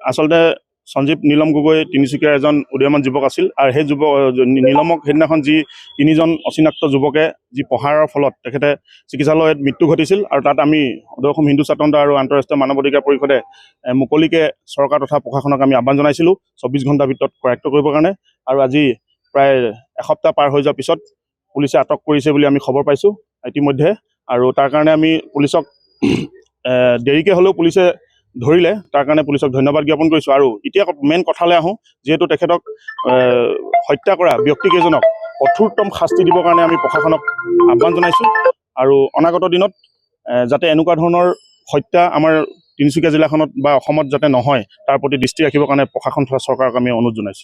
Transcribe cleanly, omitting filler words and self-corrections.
আচলতে সঞ্জীৱ নীলম গগৈ তিনিচুকীয়াৰ এজন উদীয়মান যুৱক আছিল আৰু সেই নীলমক সেইদিনাখন যি তিনিজন অচিনাক্ত যুৱকে যি প্ৰহাৰৰ ফলত তেখেতে চিকিৎসালয়ত মৃত্যু ঘটিছিল আৰু তাত আমি সদৌ অসম হিন্দু স্বাতন্ত্ৰ্য আৰু আন্তঃৰাষ্ট্ৰীয় মানৱ অধিকাৰ পৰিষদে মুকলিকে চৰকাৰ তথা প্ৰশাসনক আমি আহ্বান জনাইছিলোঁ 24 ঘণ্টাৰ ভিতৰত কৰায়ত্ব কৰিবৰ কাৰণে। আৰু আজি প্ৰায় এসপ্তাহ পাৰ হৈ যোৱাৰ পিছত পুলিচে আটক কৰিছে বুলি আমি খবৰ পাইছোঁ ইতিমধ্যে। আৰু তাৰ কাৰণে আমি পুলিচক দেৰিকৈ হ'লেও পুলিচে ধৰিলে, তাৰ কাৰণে পুলিচক ধন্যবাদ জ্ঞাপন কৰিছোঁ। আৰু এতিয়া মেইন কথালৈ আহোঁ, যিহেতু তেখেতক হত্যা কৰা ব্যক্তিকেইজনক কঠোৰতম শাস্তি দিবৰ কাৰণে আমি প্ৰশাসনক আহ্বান জনাইছোঁ। আৰু অনাগত দিনত যাতে এনেকুৱা ধৰণৰ হত্যা আমাৰ তিনিচুকীয়া জিলাখনত বা অসমত যাতে নহয়, তাৰ প্ৰতি দৃষ্টি ৰাখিবৰ কাৰণে প্ৰশাসন তথা চৰকাৰক আমি অনুৰোধ জনাইছোঁ।